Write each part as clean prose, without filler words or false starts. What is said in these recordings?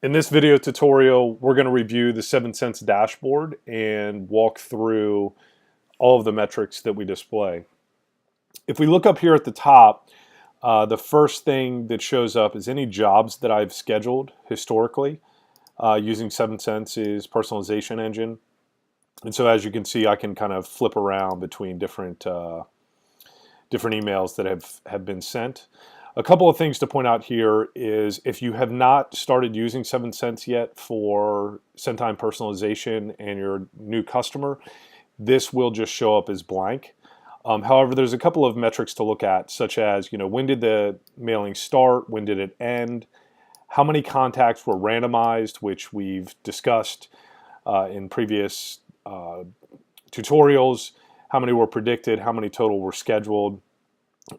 In this video tutorial, we're going to review the 7 Cents dashboard and walk through all of the metrics that we display. If we look up here at the top, the first thing that shows up is any jobs that I've scheduled historically using 7 Cents' personalization engine. And so as you can see, I can kind of flip around between different emails that have been sent. A couple of things to point out here is if you have not started using 7 Cents yet for send time personalization and you're a new customer, this will just show up as blank. However, there's a couple of metrics to look at, such as, when did the mailing start, when did it end, how many contacts were randomized, which we've discussed in previous tutorials, how many were predicted, how many total were scheduled.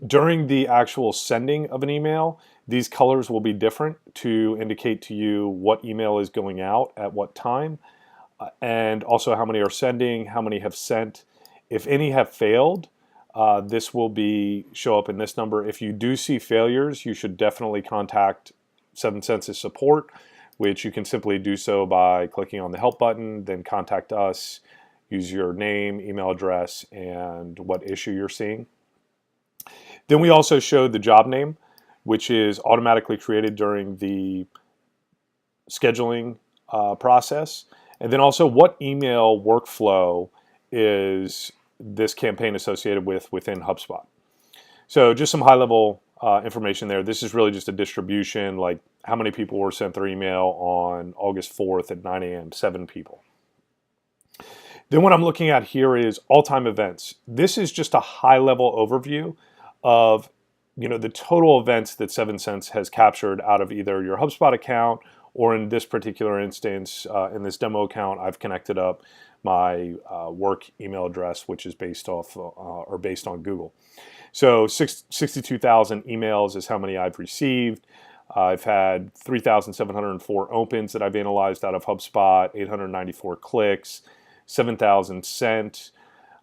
During the actual sending of an email, these colors will be different to indicate to you what email is going out at what time, and also how many are sending, how many have sent. If any have failed, this will show up in this number. If you do see failures, you should definitely contact 7Cents' support, which you can simply do so by clicking on the help button, then contact us, use your name, email address, and what issue you're seeing. Then we also showed the job name, which is automatically created during the scheduling process. And then also what email workflow is this campaign associated with within HubSpot. So just some high-level information there. This is really just a distribution, like how many people were sent their email on August 4th at 9 a.m., 7 people. Then what I'm looking at here is all-time events. This is just a high-level overview of the total events that 7Cents has captured out of either your HubSpot account, or in this particular instance, in this demo account, I've connected up my work email address, which is based on Google. So 62,000 emails is how many I've received. I've had 3,704 opens that I've analyzed out of HubSpot, 894 clicks, 7,000 sent.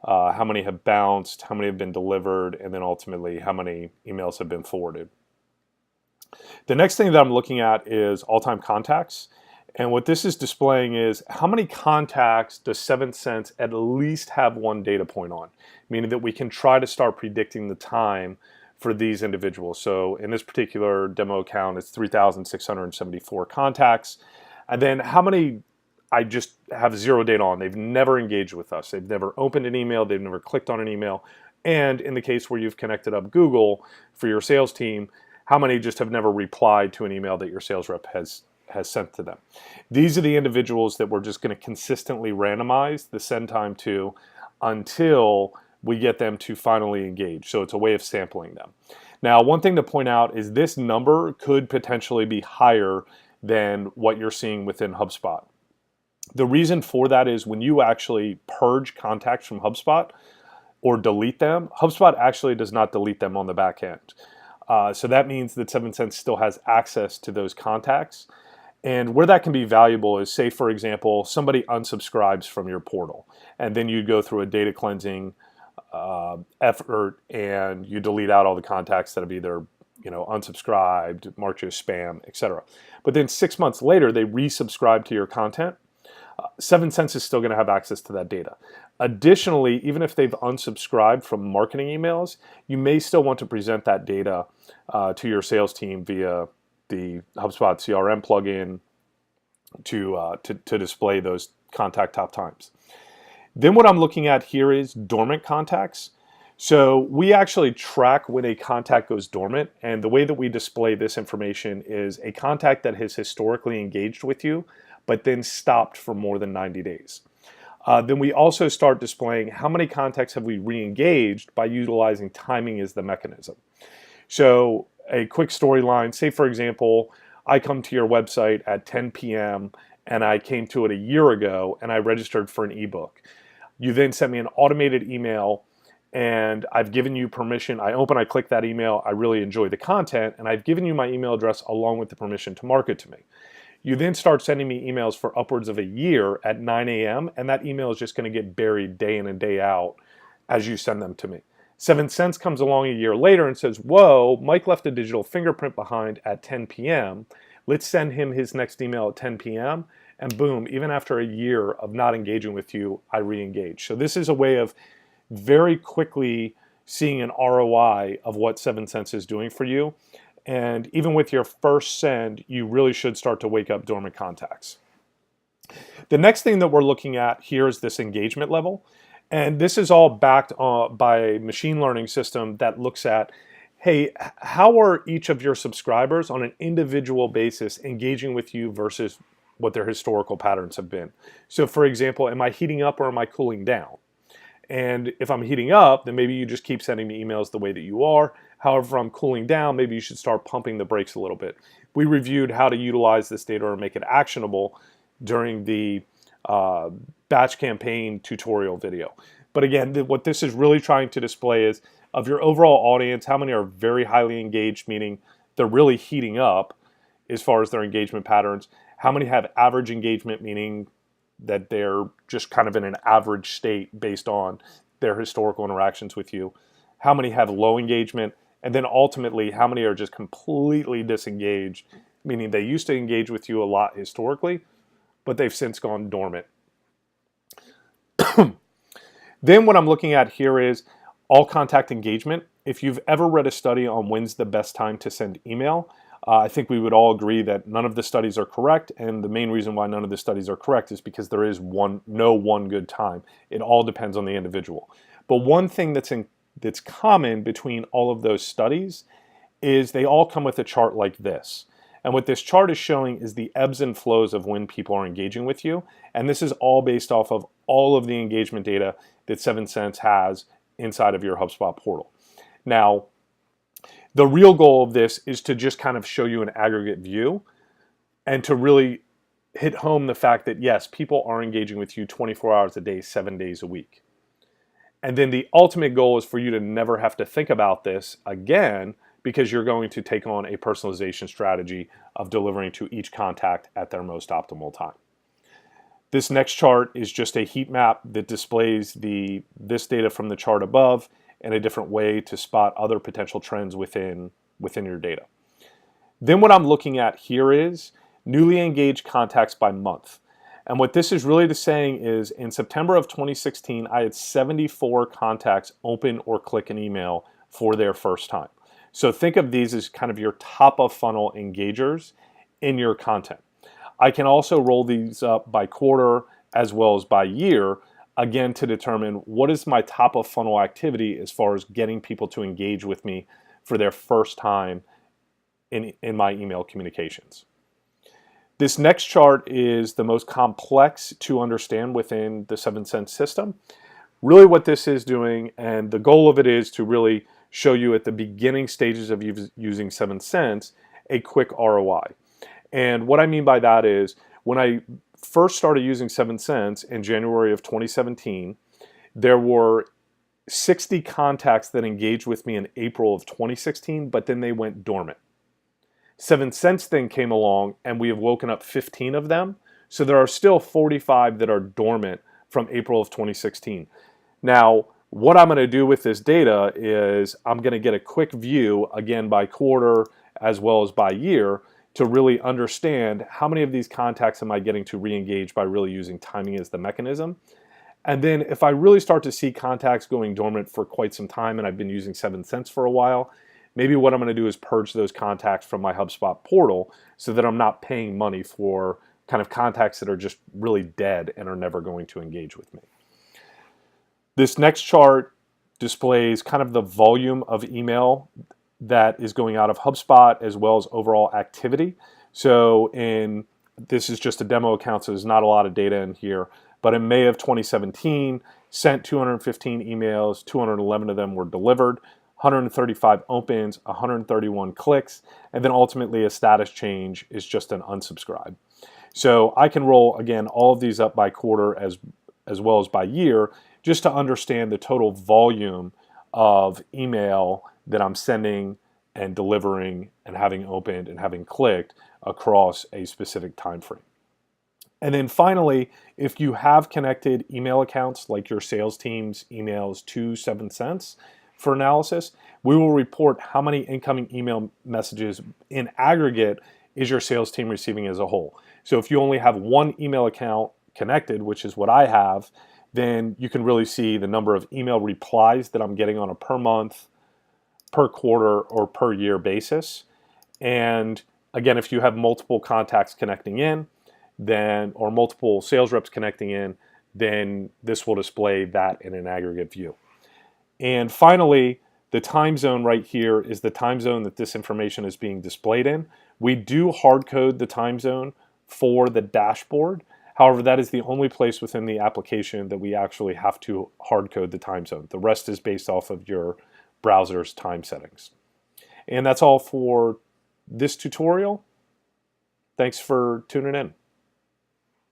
How many have bounced, how many have been delivered, and then ultimately how many emails have been forwarded. The next thing that I'm looking at is all-time contacts. And what this is displaying is how many contacts does 7Cents at least have one data point on, meaning that we can try to start predicting the time for these individuals. So in this particular demo account, it's 3,674 contacts. And then how many I just have zero data on. They've never engaged with us. They've never opened an email. They've never clicked on an email. And in the case where you've connected up Google for your sales team, how many just have never replied to an email that your sales rep has sent to them? These are the individuals that we're just going to consistently randomize the send time to until we get them to finally engage. So it's a way of sampling them. Now, one thing to point out is this number could potentially be higher than what you're seeing within HubSpot. The reason for that is when you actually purge contacts from HubSpot or delete them, HubSpot actually does not delete them on the back end. So that means that 7Cents still has access to those contacts. And where that can be valuable is, say, for example, somebody unsubscribes from your portal, and then you go through a data cleansing effort and you delete out all the contacts that have either unsubscribed, marked you as spam, etc. But then 6 months later, they resubscribe to your content. 7Cents is still going to have access to that data. Additionally, even if they've unsubscribed from marketing emails, you may still want to present that data to your sales team via the HubSpot CRM plugin to display those contact top times. Then what I'm looking at here is dormant contacts. So we actually track when a contact goes dormant, and the way that we display this information is a contact that has historically engaged with you but then stopped for more than 90 days. Then we also start displaying how many contacts have we re-engaged by utilizing timing as the mechanism. So a quick storyline, say for example, I come to your website at 10 p.m. and I came to it a year ago and I registered for an ebook. You then sent me an automated email and I've given you permission. I click that email, I really enjoy the content, and I've given you my email address along with the permission to market to me. You then start sending me emails for upwards of a year at 9 a.m. and that email is just going to get buried day in and day out as you send them to me. 7Cents comes along a year later and says, whoa, Mike left a digital fingerprint behind at 10 p.m., Let's send him his next email at 10 p.m. And boom, even after a year of not engaging with you, I re-engage. So this is a way of very quickly seeing an ROI of what 7cents is doing for you. And even with your first send, you really should start to wake up dormant contacts. The next thing that we're looking at here is this engagement level. And this is all backed by a machine learning system that looks at, hey, how are each of your subscribers on an individual basis engaging with you versus what their historical patterns have been? So for example, am I heating up or am I cooling down? And if I'm heating up, then maybe you just keep sending me emails the way that you are. However, if I'm cooling down, maybe you should start pumping the brakes a little bit. We reviewed how to utilize this data or make it actionable during the batch campaign tutorial video. But again, what this is really trying to display is of your overall audience, how many are very highly engaged, meaning they're really heating up as far as their engagement patterns. How many have average engagement, meaning that they're just kind of in an average state based on their historical interactions with you. How many have low engagement? And then ultimately, how many are just completely disengaged, meaning they used to engage with you a lot historically, but they've since gone dormant. Then what I'm looking at here is all contact engagement. If you've ever read a study on when's the best time to send email, I think we would all agree that none of the studies are correct, and the main reason why none of the studies are correct is because there is no one good time. It all depends on the individual. But one thing that's common between all of those studies is they all come with a chart like this. And what this chart is showing is the ebbs and flows of when people are engaging with you. And this is all based off of all of the engagement data that 7cents has inside of your HubSpot portal. Now, the real goal of this is to just kind of show you an aggregate view and to really hit home the fact that, yes, people are engaging with you 24 hours a day, 7 days a week. And then the ultimate goal is for you to never have to think about this again, because you're going to take on a personalization strategy of delivering to each contact at their most optimal time. This next chart is just a heat map that displays this data from the chart above in a different way to spot other potential trends within your data. Then what I'm looking at here is newly engaged contacts by month. And what this is really saying is in September of 2016, I had 74 contacts open or click an email for their first time. So think of these as kind of your top of funnel engagers in your content. I can also roll these up by quarter as well as by year, again, to determine what is my top of funnel activity as far as getting people to engage with me for their first time in my email communications. This next chart is the most complex to understand within the 7cents system. Really what this is doing, and the goal of it is to really show you at the beginning stages of using 7cents a quick ROI. And what I mean by that is when I first started using 7cents in January of 2017, there were 60 contacts that engaged with me in April of 2016, but then they went dormant. 7cents then came along and we have woken up 15 of them. So there are still 45 that are dormant from April of 2016. Now, what I'm going to do with this data is I'm going to get a quick view, again, by quarter as well as by year, to really understand how many of these contacts am I getting to re-engage by really using timing as the mechanism. And then if I really start to see contacts going dormant for quite some time and I've been using 7cents for a while, maybe what I'm going to do is purge those contacts from my HubSpot portal so that I'm not paying money for kind of contacts that are just really dead and are never going to engage with me. This next chart displays kind of the volume of email that is going out of HubSpot as well as overall activity. So this is just a demo account, so there's not a lot of data in here. But in May of 2017, sent 215 emails, 211 of them were delivered, 135 opens, 131 clicks, and then ultimately a status change is just an unsubscribe. So I can roll, again, all of these up by quarter as well as by year, just to understand the total volume of email that I'm sending and delivering and having opened and having clicked across a specific time frame. And then finally, if you have connected email accounts like your sales team's emails to 7cents for analysis, we will report how many incoming email messages in aggregate is your sales team receiving as a whole. So if you only have one email account connected, which is what I have, then you can really see the number of email replies that I'm getting on a per month, per quarter, or per year basis. And again, if you have multiple contacts connecting in, then, or multiple sales reps connecting in, then this will display that in an aggregate view. And finally, the time zone right here is the time zone that this information is being displayed in. We do hard code the time zone for the dashboard. However, that is the only place within the application that we actually have to hard code the time zone. The rest is based off of your browser's time settings. And that's all for this tutorial. Thanks for tuning in.